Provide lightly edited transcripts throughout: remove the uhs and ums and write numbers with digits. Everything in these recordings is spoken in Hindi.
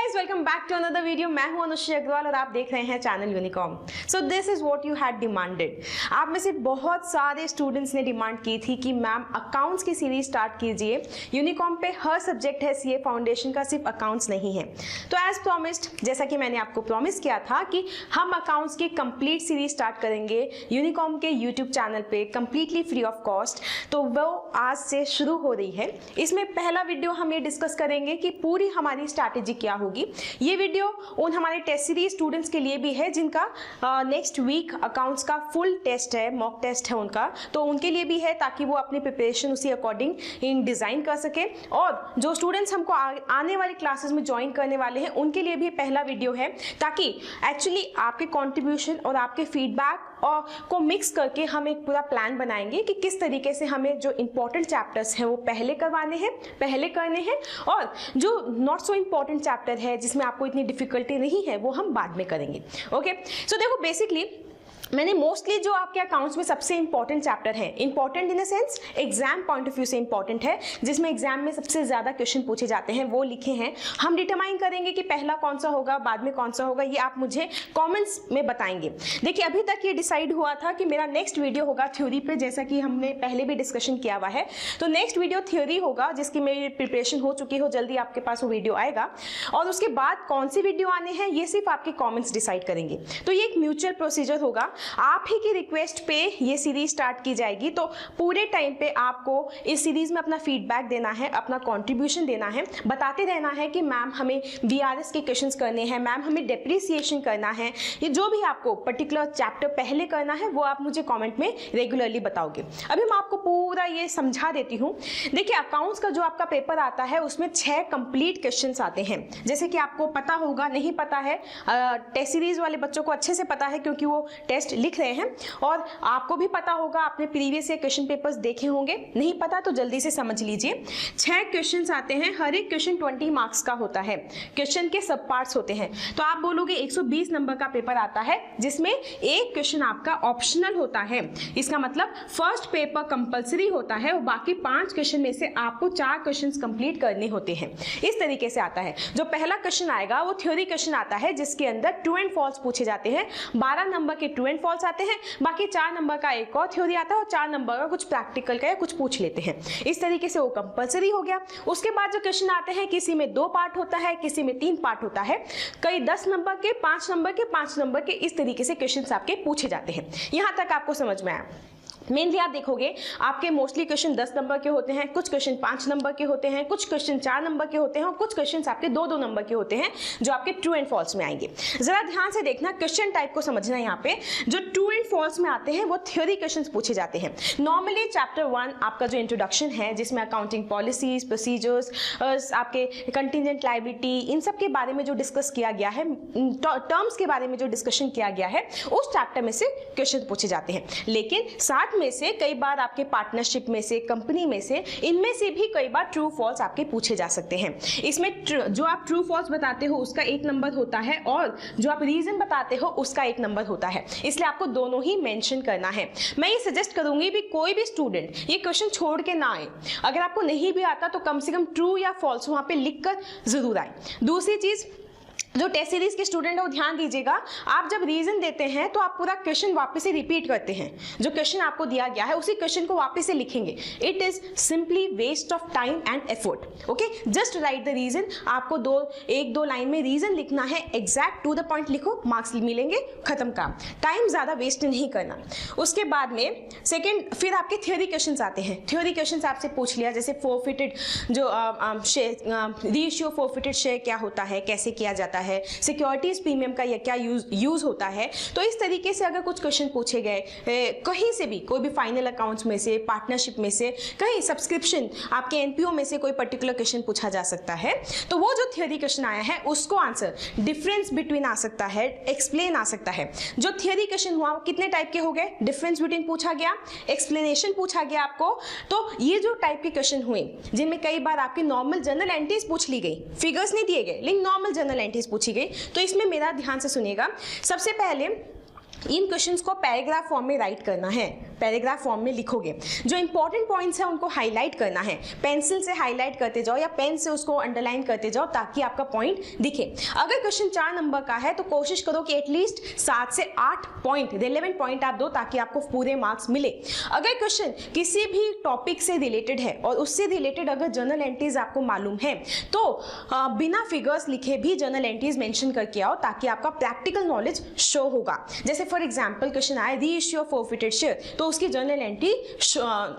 Guys, welcome back to another video. मैं हूं अनुश्री अग्रवाल और आप देख रहे हैं channel Unicom. So this is what you had demanded. आप में से बहुत सारे स्टूडेंट्स ने डिमांड की थी कि मैम अकाउंट्स की सीरीज स्टार्ट कीजिए। यूनिकॉम पे हर सब्जेक्ट है, सीए फाउंडेशन का, सिर्फ अकाउंट्स नहीं है। तो एज प्रॉमिस्ड, जैसा कि मैंने आपको प्रॉमिस किया था कि हम अकाउंट्स की कंप्लीट सीरीज स्टार्ट करेंगे यूनिकॉम के यूट्यूब चैनल पे कंप्लीटली फ्री ऑफ कॉस्ट। तो वो आज से शुरू हो रही है। इसमें पहला वीडियो हम ये डिस्कस करेंगे कि पूरी हमारी स्ट्रैटेजी क्या होगी। ये वीडियो उन हमारे टेस्ट सीरीज स्टूडेंट्स के लिए भी है जिनका नेक्स्ट वीक अकाउंट्स का फुल टेस्ट है, मॉक टेस्ट है उनका, तो उनके लिए भी है ताकि वो अपनी प्रिपरेशन उसी अकॉर्डिंग इन डिज़ाइन कर सके। और जो स्टूडेंट्स हमको आने वाली क्लासेस में ज्वाइन करने वाले हैं उनके लिए भी पहला वीडियो है, ताकि एक्चुअली आपके कॉन्ट्रीब्यूशन और आपके फीडबैक और को मिक्स करके हम एक पूरा प्लान बनाएंगे कि किस तरीके से हमें जो इंपॉर्टेंट चैप्टर्स हैं वो पहले करवाने हैं, पहले करने हैं, और जो नॉट सो इंपॉर्टेंट चैप्टर है जिसमें आपको इतनी डिफिकल्टी नहीं है वो हम बाद में करेंगे। ओके, सो देखो, बेसिकली मैंने मोस्टली जो आपके अकाउंट्स में सबसे इंपॉर्टेंट चैप्टर है, important in the sense exam point of view से इंपॉर्टेंट है, जिसमें एग्जाम में सबसे ज़्यादा क्वेश्चन पूछे जाते हैं, वो लिखे हैं। हम डिटरमाइन करेंगे कि पहला कौन सा होगा, बाद में कौन सा होगा, ये आप मुझे कमेंट्स में बताएंगे। देखिए, अभी तक ये डिसाइड हुआ था कि मेरा नेक्स्ट वीडियो होगा थ्योरी पे, जैसा कि हमने पहले भी डिस्कशन किया हुआ है। तो नेक्स्ट वीडियो थ्योरी होगा, जिसकी मेरी प्रिपरेशन हो चुकी हो, जल्दी आपके पास वो वीडियो आएगा। और उसके बाद कौन सी वीडियो आने हैं ये सिर्फ आपके कॉमेंट्स डिसाइड करेंगे। तो ये एक म्यूचुअल प्रोसीजर होगा, आप ही की रिक्वेस्ट पे ये सीरीज स्टार्ट की जाएगी। तो पूरे टाइम पे आपको इस सीरीज में अपना फीडबैक देना है, अपना कंट्रीब्यूशन देना है, बताते रहना है कि मैम हमें वीआरएस के क्वेश्चंस करने हैं, मैम हमें डेप्रिसिएशन करना है, ये जो भी आपको पर्टिकुलर चैप्टर पहले करना है वो आप मुझे कमेंट में रेगुलरली बताओगे। अभी मैं आपको पूरा ये समझा देती हूँ। देखिए, अकाउंट्स का जो आपका पेपर आता है उसमें 6 कंप्लीट क्वेश्चंस आते हैं, जैसे कि आपको पता होगा, नहीं पता है टेस्ट सीरीज वाले बच्चों को अच्छे से पता है क्योंकि वो टेस्ट लिख रहे हैं, और आपको भी पता होगा, आपने प्रीवियस ईयर क्वेश्चन पेपर्स देखे होंगे। नहीं पता तो जल्दी से समझ लीजिए। 6 क्वेश्चंस आते हैं, हर एक क्वेश्चन 20 मार्क्स का होता है। क्वेश्चन के सब पार्ट्स होते हैं, तो आप बोलोगे 120 नंबर का पेपर आता है, जिसमें एक क्वेश्चन आपका ऑप्शनल होता है। इसका मतलब फर्स्ट पेपर कंपल्सरी होता है और बाकी 5 क्वेश्चन में से आपको 4 क्वेश्चन कंप्लीट करने होते हैं। इस तरीके से आता है। जो पहला क्वेश्चन आएगा वो थ्योरी क्वेश्चन आता है, जिसके अंदर ट्रू एंड फॉल्स पूछे जाते हैं। 12 नंबर के ट्रू एंड फॉल्स आते हैं, बाकी 4 नंबर का एक और थ्योरी आता है और 4 नंबर का कुछ प्रैक्टिकल का या कुछ पूछ लेते हैं। इस तरीके से वो कंपलसरी हो गया। उसके बाद जो क्वेश्चन आते हैं, किसी में 2 पार्ट होता है, किसी में 3 पार्ट होता है, कई 10 नंबर के, 5 नंबर के, 5 नंबर के, इस तरीके से क्वेश्चन आपके पूछे जाते हैं। यहां तक आपको समझ में आया? मेनली आप देखोगे आपके मोस्टली क्वेश्चन 10 नंबर के होते हैं, कुछ क्वेश्चन 5 नंबर के होते हैं, कुछ क्वेश्चन 4 नंबर के होते हैं और कुछ क्वेश्चन आपके 2-2 नंबर के होते हैं जो आपके ट्रू एंड फॉल्स में आएंगे। जरा ध्यान से देखना, क्वेश्चन टाइप को समझना। यहाँ पे जो ट्रू एंड फॉल्स में आते हैं वो थ्योरी क्वेश्चन पूछे जाते हैं। नॉर्मली चैप्टर 1 आपका जो इंट्रोडक्शन है, जिसमें अकाउंटिंग पॉलिसीज, प्रोसीजर्स, आपके कंटिजेंट लायबिलिटी, इन सब के बारे में जो डिस्कस किया गया है, टर्म्स के बारे में जो डिस्कशन किया गया है, उस चैप्टर में से क्वेश्चन पूछे जाते हैं। लेकिन साथ में से कई बार आपके पार्टनरशिप में से, कंपनी में से, इनमें से भी कई बार ट्रू फॉल्स आपके पूछे जा सकते हैं। इसमें जो आप ट्रू फॉल्स बताते हो उसका 1 नंबर होता है और जो आप रीजन बताते हो उसका 1 नंबर होता है, इसलिए आपको दोनों ही मेंशन करना है। मैं ये सजेस्ट करूंगी भी कोई भी स्टूडेंट ये क्वेश्चन छोड़ के ना आए। अगर आपको नहीं भी आता तो कम से कम ट्रू या फॉल्स वहां पे लिखकर जरूर आए। दूसरी चीज, जो टेस्ट सीरीज के स्टूडेंट है वो ध्यान दीजिएगा, आप जब रीजन देते हैं तो आप पूरा क्वेश्चन वापस से रिपीट करते हैं। जो क्वेश्चन आपको दिया गया है उसी क्वेश्चन को वापस से लिखेंगे। It is simply waste of time and effort. Okay, just write the reason. आपको 1-2 लाइन में रीजन लिखना है, एग्जैक्ट टू द पॉइंट लिखो, मार्क्स मिलेंगे, खत्म काम। टाइम ज्यादा वेस्ट नहीं करना। उसके बाद में सेकेंड, फिर आपके थ्योरी क्वेश्चन आते हैं। थ्योरी क्वेश्चन आपसे पूछ लिया, जैसे फोरफिटेड जो रेशियो फोरफिटेड शेयर क्या होता है, कैसे किया जाता है, सिक्योरिटीज प्रीमियम का या क्या यूज होता है। तो इस तरीके से अगर कुछ क्वेश्चन पूछे गए कहीं से भी, कोई भी फाइनल अकाउंट्स में से, पार्टनरशिप में से, कहीं सब्सक्रिप्शन, आपके एनपीओ में से कोई पर्टिकुलर क्वेश्चन पूछा जा सकता है, तो वो जो थ्योरी क्वेश्चन आया है उसको आंसर डिफरेंस बिटवीन आ सकता है, एक्सप्लेन आ सकता है। जो थ्योरी क्वेश्चन हुआ वो कितने टाइप के हो गए? डिफरेंस बिटवीन पूछा गया, एक्सप्लेनेशन पूछा गया आपको। तो ये जो टाइप के क्वेश्चन हुए, जिनमें कई बार आपकी नॉर्मल जनरल एंट्रीज पूछ ली गई, फिगर्स नहीं दिए गए लेकिन नॉर्मल जनरल एंट्रीज पूछी गई, तो इसमें मेरा ध्यान से सुनिएगा। सबसे पहले इन क्वेश्चंस को पैराग्राफ फॉर्म में राइट करना है। पैराग्राफ फॉर्म में लिखोगे। जो इंपॉर्टेंट पॉइंट्स हैं उनको हाईलाइट करना है, पेंसिल से हाईलाइट करते जाओ या पेन से उसको अंडरलाइन करते जाओ ताकि आपका पॉइंट दिखे। अगर क्वेश्चन 4 नंबर का है तो कोशिश करो कि एटलीस्ट 7 से 8 पॉइंट, रिलेवेंट पॉइंट आप दो ताकि आपको पूरे मार्क्स मिले। अगर क्वेश्चन किसी भी टॉपिक से रिलेटेड है और उससे रिलेटेड अगर जर्नल एंट्रीज आपको मालूम है तो बिना फिगर्स लिखे भी जर्नल एंट्रीज मेंशन करके आओ ताकि आपका प्रैक्टिकल नॉलेज शो होगा। जैसे फॉर एग्जांपल क्वेश्चन आए री इश्यू ऑफ फॉरफिटेड शेयर, तो उसकी जर्नल एंट्री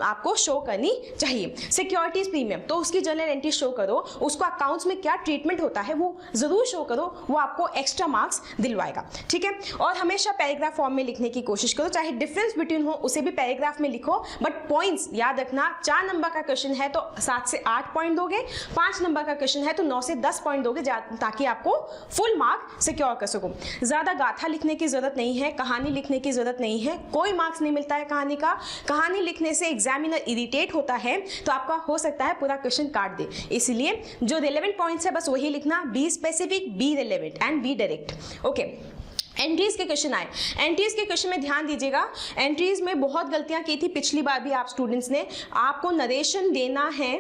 आपको शो करनी चाहिए। सिक्योरिटीज प्रीमियम, तो उसकी जर्नल एंट्री शो करो, उसको अकाउंट्स में क्या ट्रीटमेंट होता है वो जरूर शो करो, वो आपको एक्स्ट्रा मार्क्स दिलवाएगा। ठीक है, और हमेशा पैराग्राफ फॉर्म में लिखने की कोशिश करो, चाहे डिफरेंस बिटवीन हो उसे भी पैराग्राफ में लिखो, बट पॉइंट्स याद रखना। 4 नंबर का क्वेश्चन है तो 7 से 8 पॉइंट दोगे, 5 नंबर का क्वेश्चन है तो 9 से 10 पॉइंट दोगे ताकि आपको फुल मार्क सिक्योर कर सको। ज्यादा गाथा लिखने की जरूरत नहीं है, कहानी लिखने की जरूरत नहीं है, कोई मार्क्स नहीं मिलता है कहानी का। कहानी लिखने से एग्जामिनर इरिटेट होता है तो आपका हो सकता है पूरा क्वेश्चन काट दे। इसलिए जो रिलेवेंट पॉइंट्स है बस वही लिखना, be specific, be relevant and be direct. Okay, entries के क्वेश्चन आए। एंट्रीज के क्वेश्चन में ध्यान दीजिएगा, एंट्रीज में बहुत गलतियां की थी पिछली बार भी आप स्टूडेंट्स ने। आपको नरेशन देना है,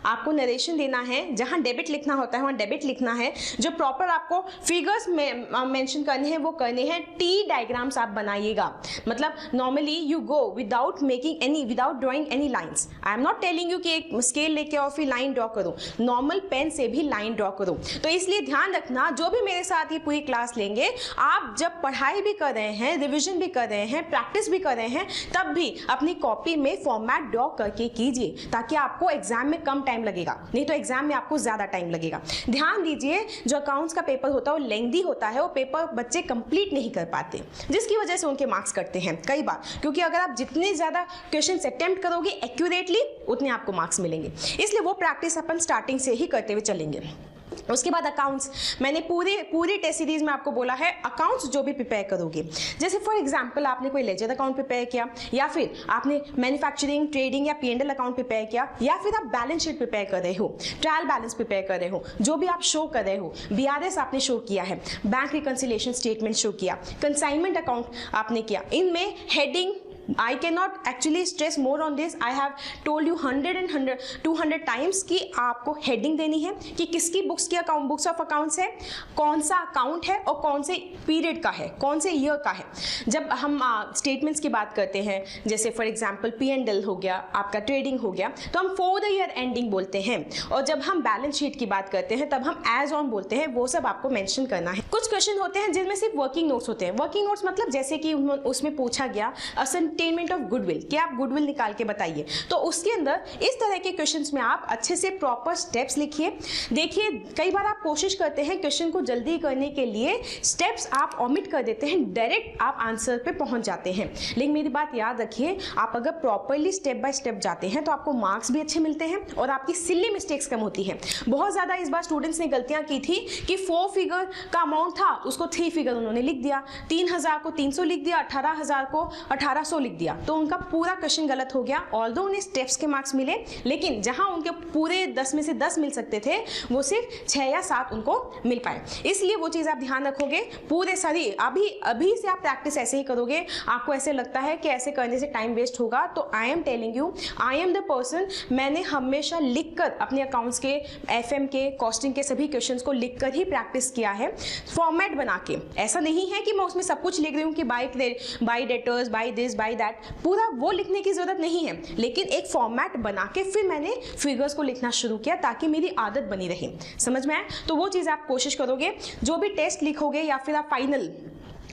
आपको नरेशन देना है, जहां डेबिट लिखना होता है वहां डेबिट लिखना है। जो प्रॉपर आपको फिगर्स में मेंशन करने हैं वो करने हैं। टी डायग्राम्स आप बनाइएगा, मतलब normally you go without making any, without drawing any lines. I am not telling you कि एक स्केल लेके और फिर लाइन ड्रॉ करो, नॉर्मल पेन से भी लाइन ड्रॉ करो। तो इसलिए ध्यान रखना, जो भी मेरे साथ ये पूरी क्लास लेंगे, आप जब पढ़ाई भी कर रहे हैं, रिवीजन भी कर रहे हैं, प्रैक्टिस भी कर रहे हैं, तब भी अपनी कॉपी में फॉर्मेट ड्रॉ करके कीजिए ताकि आपको एग्जाम में कम टाइम लगेगा, नहीं तो एग्जाम में आपको ज्यादा टाइम लगेगा। ध्यान दीजिए, जो अकाउंट्स का पेपर होता है वो लेंथी होता है, वो पेपर बच्चे कंप्लीट नहीं कर पाते, जिसकी वजह से उनके मार्क्स कटते हैं कई बार, क्योंकि अगर आप जितने ज्यादा क्वेश्चन अटेम्प्ट करोगे एक्यूरेटली उतने आपको मार्क्स मिलेंगे। इसलिए वो प्रैक्टिस अपन स्टार्टिंग से ही करते हुए चलेंगे। उसके बाद अकाउंट्स, मैंने पूरी टेस्ट सीरीज में आपको बोला है अकाउंट्स जो भी प्रिपेयर करोगे, जैसे फॉर एग्जांपल आपने कोई लेजर अकाउंट प्रिपेयर किया, या फिर आपने मैन्युफैक्चरिंग, ट्रेडिंग या P&L अकाउंट प्रिपेयर किया, या फिर आप बैलेंस शीट प्रिपेयर कर रहे हो, ट्रायल बैलेंस प्रिपेयर कर रहे हो, जो भी आप शो कर रहे हो, BRS आपने शो किया है, बैंक रिकंसिलिएशन स्टेटमेंट शो किया, कंसाइनमेंट अकाउंट आपने किया, इनमें heading I cannot actually stress more on this. I have told you 200 times कि आपको हेडिंग देनी है कि किसकी बुक्स की अकाउंट, बुक्स ऑफ अकाउंट्स है, कौन सा अकाउंट है और कौन से पीरियड का है, कौन से ईयर का है। जब हम स्टेटमेंट्स की बात करते हैं, जैसे फॉर एग्जांपल P&L हो गया, आपका ट्रेडिंग हो गया, तो हम फॉर द ईयर एंडिंग बोलते हैं, और जब हम बैलेंस शीट की बात करते हैं तब हम एज ऑन बोलते हैं। वो सब आपको मेंशन करना है। कुछ क्वेश्चन होते हैं जिनमें सिर्फ वर्किंग नोट्स होते हैं। वर्किंग नोट्स मतलब जैसे कि उसमें पूछा गया असेंटेनमेंट ऑफ गुडविल, कि आप गुडविल निकाल के बताइए, तो उसके अंदर इस तरह के क्वेश्चंस में आप अच्छे से प्रॉपर स्टेप्स लिखिए। देखिए, कई बार आप कोशिश करते हैं क्वेश्चन को जल्दी करने के लिए, स्टेप्स आप ओमिट कर देते हैं, डायरेक्ट आप आंसर पे पहुंच जाते हैं। लेकिन मेरी बात याद रखिए, आप अगर प्रॉपरली स्टेप बाय स्टेप जाते हैं तो आपको मार्क्स भी अच्छे मिलते हैं और आपकी सिली मिस्टेक्स कम होती है। बहुत ज्यादा इस बार स्टूडेंट्स ने गलतियां की थी कि 4 फिगर का अमाउंट था, उसको 3 फिगर उन्होंने लिख दिया, 3000 को 300 लिख दिया, 18000 को 1800 लिख दिया, तो उनका पूरा क्वेश्चन गलत हो गया। ऑल्दो उन्हें स्टेप्स के मार्क्स मिले, लेकिन जहां उनके पूरे 10 में से 10 मिल सकते थे, वो सिर्फ 6 या 7 उनको मिल पाए। इसलिए वो चीज आप ध्यान रखोगे। पूरे सारी अभी से आप प्रैक्टिस ऐसे ही करोगे। आपको ऐसे लगता है कि ऐसे करने से टाइम वेस्ट होगा, तो I am telling you, I am the person, मैंने हमेशा लिखकर अपने अकाउंट्स के, FM के, कॉस्टिंग के सभी क्वेश्चंस को लिखकर ही प्रैक्टिस किया है, फॉर्मेट बना के। ऐसा नहीं है कि मैं उसमें सब कुछ लिख रही हूँ कि by daters, by this, by that, पूरा वो लिखने की जरूरत नहीं है, लेकिन एक फॉर्मेट बना के फिर मैंने फिगर्स को लिखना शुरू किया ताकि मेरी आदत बनी रहे। समझ में आया? तो वो चीज़ आप कोशिश करोगे, जो भी टेस्ट लिखोगे या फिर आप फाइनल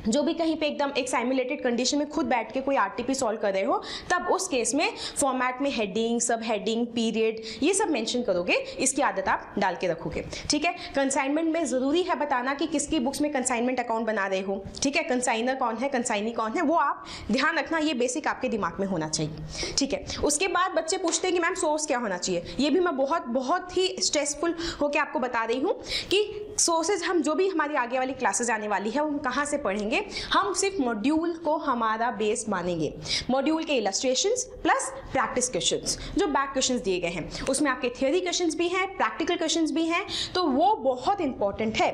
जो भी कहीं पे एकदम एक साइमुलेटेड कंडीशन में खुद बैठ के कोई RTP सॉल्व कर रहे हो, तब उस केस में फॉर्मेट में हेडिंग, सब हेडिंग, पीरियड, ये सब मेंशन करोगे। इसकी आदत आप डाल के रखोगे। ठीक है, कंसाइनमेंट में जरूरी है बताना कि किसकी बुक्स में कंसाइनमेंट अकाउंट बना रहे हो। ठीक है, कंसाइनर कौन है, कंसाइनी कौन है, वो आप ध्यान रखना, ये बेसिक आपके दिमाग में होना चाहिए। ठीक है, उसके बाद बच्चे पूछते हैं कि मैम सोर्स क्या होना चाहिए। ये भी मैं बहुत ही स्ट्रेसफुल होकर आपको बता रही हूँ कि सोर्सेज हम जो भी हमारी आगे वाली क्लासेज आने वाली है हम कहाँ से पढ़ेंगे। हम सिर्फ मॉड्यूल को हमारा बेस मानेंगे, मॉड्यूल के इलस्ट्रेशंस प्लस प्रैक्टिस क्वेश्चंस, जो बैक क्वेश्चंस दिए गए हैं, उसमें आपके थियोरी क्वेश्चंस भी हैं, प्रैक्टिकल क्वेश्चंस भी हैं, तो वो बहुत इंपॉर्टेंट है।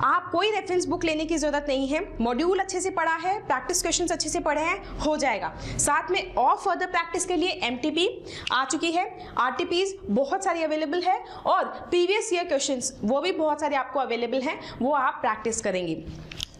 आप कोई रेफरेंस बुक लेने की जरूरत नहीं है, मॉड्यूल अच्छे से पढ़ा है, प्रैक्टिस क्वेश्चंस अच्छे से पढ़े हैं, हो जाएगा। साथ में और फर्दर प्रैक्टिस के लिए MTP आ चुकी है, RTPs बहुत सारी अवेलेबल है और प्रीवियस ईयर क्वेश्चंस वो भी बहुत सारे आपको अवेलेबल हैं, वो आप प्रैक्टिस करेंगी।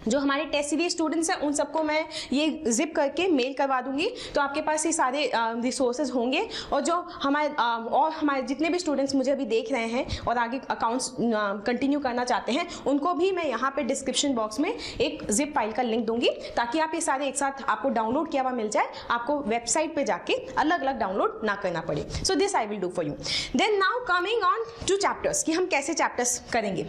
जो हमारे टेस्ट सीरीज स्टूडेंट्स हैं उन सबको मैं ये जिप करके मेल करवा दूंगी, तो आपके पास ये सारे रिसोर्सेज होंगे। और जो हमारे जितने भी स्टूडेंट्स मुझे अभी देख रहे हैं और आगे अकाउंट्स कंटिन्यू करना चाहते हैं, उनको भी मैं यहाँ पे डिस्क्रिप्शन बॉक्स में एक जिप फाइल का लिंक दूंगी, ताकि आप ये सारे एक साथ आपको डाउनलोड किया हुआ मिल जाए, आपको वेबसाइट पे जाके अलग अलग डाउनलोड ना करना पड़े। So this I will do for you. Then now coming on to chapters, कि हम कैसे चैप्टर्स करेंगे।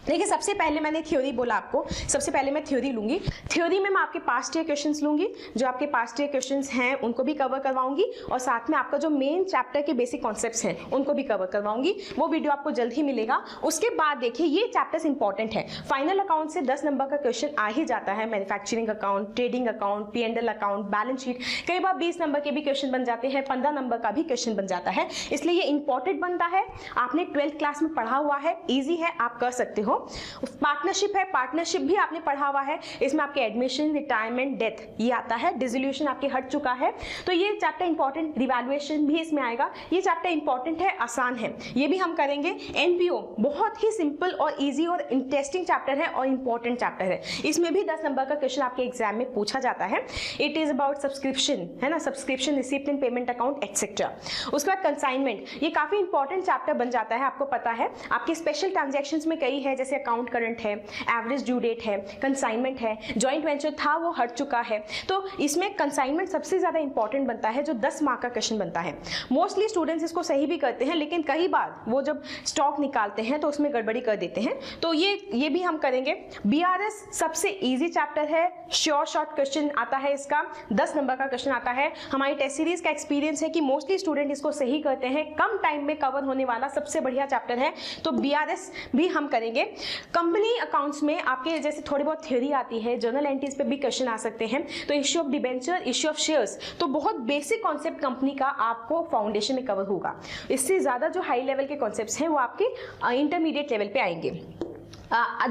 देखिए, सबसे पहले मैंने थ्योरी बोला आपको, सबसे पहले मैं थ्योरी लूंगी। थ्योरी में मैं आपके पास्ट ईयर क्वेश्चंस लूंगी, जो आपके पास्ट ईयर क्वेश्चंस हैं उनको भी कवर करवाऊंगी, और साथ में आपका जो मेन चैप्टर के बेसिक कॉन्सेप्ट्स हैं उनको भी कवर करवाऊंगी। वो वीडियो आपको जल्द ही मिलेगा। उसके बाद देखिए, ये चैप्टर्स इंपॉर्टेंट है। फाइनल अकाउंट से 10 नंबर का क्वेश्चन आ ही जाता है। Manufacturing account, trading account, P&L account, balance sheet, कई बार 20 नंबर के भी क्वेश्चन बन जाते हैं, 15 नंबर का भी क्वेश्चन बन जाता है, इसलिए ये इंपॉर्टेंट बनता है। आपने 12th क्लास में पढ़ा हुआ है, ईजी है, आप कर सकते हो। पार्टनरशिप है, पार्टनरशिप भी आपने पढ़ा हुआ है, इसमें आपके एडमिशन, रिटायरमेंट, डेथ ये आता है, डिसोल्यूशन आपके हट चुका है, तो ये चैप्टर इंपॉर्टेंट, रिवैल्यूएशन भी इसमें आएगा। ये चैप्टर इंपॉर्टेंट है, आसान है, ये भी हम करेंगे। NPO बहुत ही सिंपल और इजी और इंटरेस्टिंग चैप्टर है और इंपॉर्टेंट चैप्टर है, इसमें भी 10 नंबर का क्वेश्चन आपके एग्जाम में पूछा जाता है। इट इज अबाउट सब्सक्रिप्शन, है ना, subscription, receipt and payment account etcetera. उसके बाद कंसाइनमेंट, ये काफी इंपॉर्टेंट चैप्टर बन जाता है, आपको पता है। आपके स्पेशल ट्रांजेक्शंस में कई है, जैसे अकाउंट करंट है, एवरेज ड्यू डेट है, कंसाइनमेंट है, जॉइंट वेंचर था वो हट चुका है, तो इसमें कंसाइनमेंट सबसे ज्यादा इंपॉर्टेंट बनता है, जो 10 मार्क का क्वेश्चन बनता है। मोस्टली स्टूडेंट्स इसको सही भी करते हैं, लेकिन कई बार वो जब स्टॉक निकालते हैं तो उसमें गड़बड़ी कर देते हैं, तो ये भी हम करेंगे। BRS सबसे इजी चैप्टर है, श्योर शॉर्ट क्वेश्चन आता है इसका, 10 नंबर का क्वेश्चन आता है। हमारी टेस्ट सीरीज का एक्सपीरियंस है कि मोस्टली स्टूडेंट इसको सही करते हैं, कम टाइम में कवर होने वाला सबसे बढ़िया चैप्टर है, तो BRS भी हम करेंगे। कंपनी अकाउंट्स में आपके जैसे थोड़ी बहुत थ्योरी आती है, जर्नल एंट्रीज पे भी क्वेश्चन आ सकते हैं, तो issue of debenture, issue of shares, तो बहुत बेसिक कॉन्सेप्ट कंपनी का आपको फाउंडेशन में कवर होगा। इससे ज्यादा जो हाई लेवल के कॉन्सेप्ट्स हैं वो आपके इंटरमीडिएट लेवल पे आएंगे।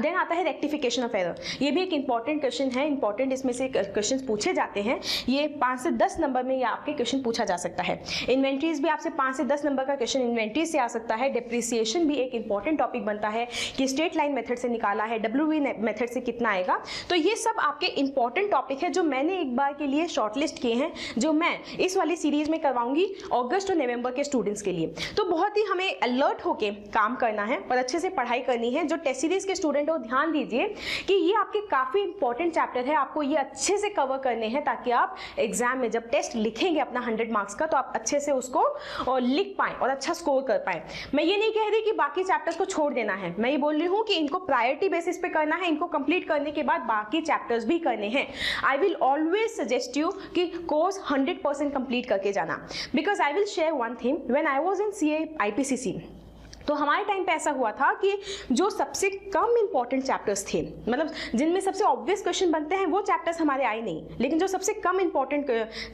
देन आता है रेक्टिफिकेशन ऑफ एरर, ये भी एक इंपॉर्टेंट क्वेश्चन है, इंपॉर्टेंट इसमें से क्वेश्चन पूछे जाते हैं, ये 5 से 10 नंबर में ये आपके क्वेश्चन पूछा जा सकता है। इन्वेंट्रीज भी आपसे 5 से 10 नंबर का क्वेश्चन इन्वेंट्री से आ सकता है। डिप्रिसिएशन भी एक इंपॉर्टेंट टॉपिक बनता है कि स्ट्रेट लाइन मेथड से निकाला है, WV मेथड से कितना आएगा, तो ये सब आपके इंपॉर्टेंट टॉपिक है जो मैंने एक बार के लिए शॉर्टलिस्ट किए हैं, जो मैं इस वाली सीरीज में करवाऊंगी अगस्त और नवंबर के स्टूडेंट्स के लिए। तो बहुत ही हमें अलर्ट होकर काम करना है और अच्छे से पढ़ाई करनी है। जो टेस्ट सीरीज के स्टूडेंट हो, ध्यान दीजिए कि ये आपके काफी इंपॉर्टेंट चैप्टर है, आपको ये अच्छे से कवर करने हैं, ताकि आप एग्जाम में जब टेस्ट लिखेंगे अपना 100 मार्क्स का, तो आप अच्छे से उसको और लिख पाएं और अच्छा स्कोर कर पाएं। मैं ये नहीं कह रही कि बाकी चैप्टर्स को छोड़ देना है, मैं ये बोल रही हूँ कि इनको प्रायोरिटी बेसिस पे करना है, इनको कंप्लीट करने के बाद बाकी चैप्टर्स भी करने हैं। I will always suggest you कि कोर्स 100% कंप्लीट करके जाना, because I will share one thing. When I was in CA IPCC, तो हमारे टाइम पे ऐसा हुआ था कि जो सबसे कम इंपॉर्टेंट चैप्टर्स थे, मतलब जिनमें सबसे ऑब्वियस क्वेश्चन बनते हैं, वो चैप्टर्स हमारे आए नहीं, लेकिन जो सबसे कम इंपॉर्टेंट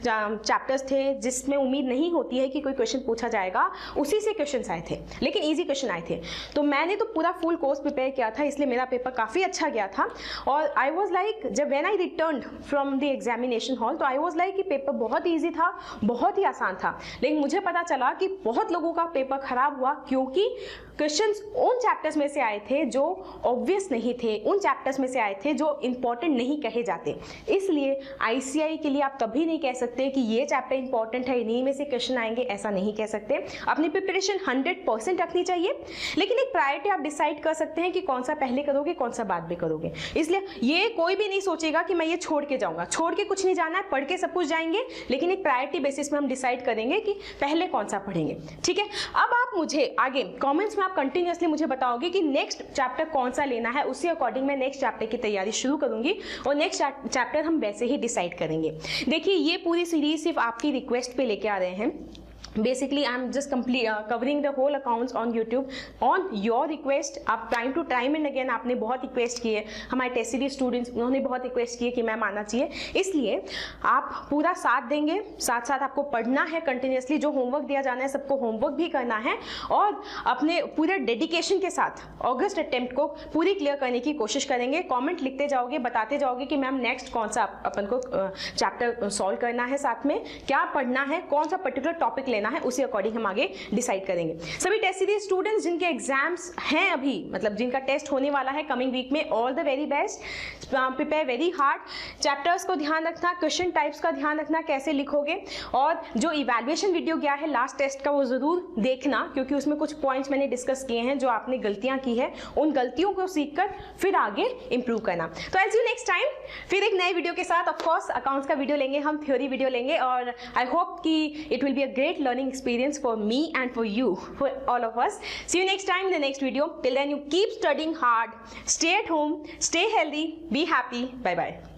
चैप्टर्स थे, जिसमें उम्मीद नहीं होती है कि कोई क्वेश्चन पूछा जाएगा, उसी से क्वेश्चन आए थे, लेकिन ईजी क्वेश्चन आए थे। तो मैंने तो पूरा फुल कोर्स प्रिपेयर किया था, इसलिए मेरा पेपर काफ़ी अच्छा गया था। और आई वॉज लाइक, जब when I return from the examination hall, तो आई वॉज लाइक कि पेपर बहुत ईजी था, बहुत ही आसान था, लेकिन मुझे पता चला कि बहुत लोगों का पेपर खराब हुआ, क्योंकि क्वेश्चंस उन चैप्टर्स में से आए थे जो ऑब्वियस नहीं थे, उन चैप्टर्स में से आए थे जो इंपॉर्टेंट नहीं कहे जाते। इसलिए ICI के लिए आप कभी नहीं कह सकते कि ये चैप्टर इंपॉर्टेंट है, इन्हीं में से क्वेश्चन आएंगे, ऐसा नहीं कह सकते। अपनी प्रिपरेशन 100% रखनी चाहिए, लेकिन एक प्रायोरिटी आप डिसाइड कर सकते हैं कि कौन सा पहले करोगे, कौन सा बाद में करोगे। इसलिए ये कोई भी नहीं सोचेगा कि मैं ये छोड़ के जाऊंगा, छोड़ के कुछ नहीं जाना है, पढ़ के सब कुछ जाएंगे, लेकिन एक प्रायोरिटी बेसिस में हम डिसाइड करेंगे कि पहले कौन सा पढ़ेंगे। ठीक है, अब आप मुझे आगे कॉमेंट्स में आप कंटिन्यूअसली मुझे बताओगे कि नेक्स्ट चैप्टर कौन सा लेना है, उसी अकॉर्डिंग मैं नेक्स्ट चैप्टर की तैयारी शुरू करूंगी और नेक्स्ट चैप्टर हम वैसे ही डिसाइड करेंगे। देखिए, ये पूरी सीरीज सिर्फ आपकी रिक्वेस्ट पे लेके आ रहे हैं, basically I am just covering the whole accounts on YouTube on your request. आप time to time and again आपने बहुत रिक्वेस्ट की है, हमारे टेस्ट सीरीज स्टूडेंट्स उन्होंने बहुत रिक्वेस्ट की है कि मैम आना चाहिए, इसलिए आप पूरा साथ देंगे. साथ साथ आपको पढ़ना है कंटिन्यूसली, जो होमवर्क दिया जाना है सबको होमवर्क भी करना है और अपने पूरे डेडिकेशन के साथ अगस्त अटेम्प्ट को पूरी क्लियर करने की कोशिश करेंगे. कॉमेंट लिखते जाओगे, बताते जाओगे कि मैम नेक्स्ट कौन सा अपन को चैप्टर सॉल्व करना है, साथ में क्या पढ़ना है, कौन सा पर्टिकुलर टॉपिक लेना है, उसी अकॉर्डिंग हम आगे डिसाइड करेंगे. सभी टेस्ट सीरीज स्टूडेंट्स जिनके एग्जाम्स हैं अभी, मतलब जिनका टेस्ट होने वाला है कमिंग वीक में, all the very best. Prepare very hard. Chapters को ध्यान रखना, क्वेश्चन टाइप्स का ध्यान रखना, कैसे लिखोगे, और जो इवैल्यूएशन वीडियो गया है लास्ट टेस्ट का वो जरूर देखना, क्योंकि उसमें कुछ पॉइंट्स मैंने डिस्कस किए हैं जो आपने गलतियां की है, उन गलतियों को सीखकर फिर आगे इंप्रूव करना. तो आई सी यू नेक्स्ट टाइम फिर एक नए वीडियो के साथ. ऑफ कोर्स अकाउंट्स का वीडियो लेंगे हम, थ्योरी वीडियो लेंगे, और आई होप कि it will be a great learning experience for me and for you, for all of us. See you next time in the next video. Till then, you keep studying hard, stay at home, stay healthy, be happy. Bye bye.